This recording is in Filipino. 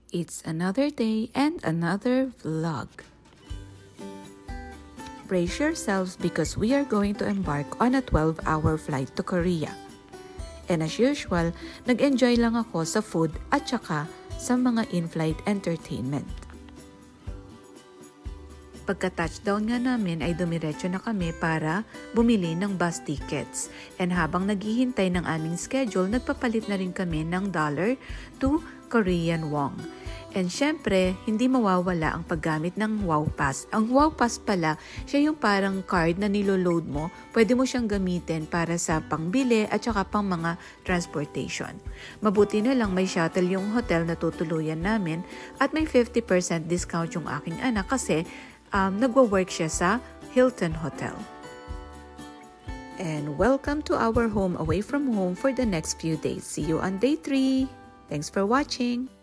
It's another day and another vlog. Brace yourselves because we are going to embark on a 12-hour flight to Korea. And as usual, nag-enjoy lang ako sa food at saka sa mga in-flight entertainment. Pagka-touchdown nga namin ay dumiretso na kami para bumili ng bus tickets. And habang naghihintay ng aming schedule, nagpapalit na rin kami ng dollar to Korean won. And syempre, hindi mawawala ang paggamit ng Wow Pass. Ang Wow Pass pala, siya yung parang card na niloload mo. Pwede mo siyang gamitin para sa pangbili at saka pang mga transportation. Mabuti na lang may shuttle yung hotel na tutuluyan namin at may 50% discount yung aking anak kasi nagwo-work siya sa Hilton Hotel. And welcome to our home away from home for the next few days. See you on day 3. Thanks for watching.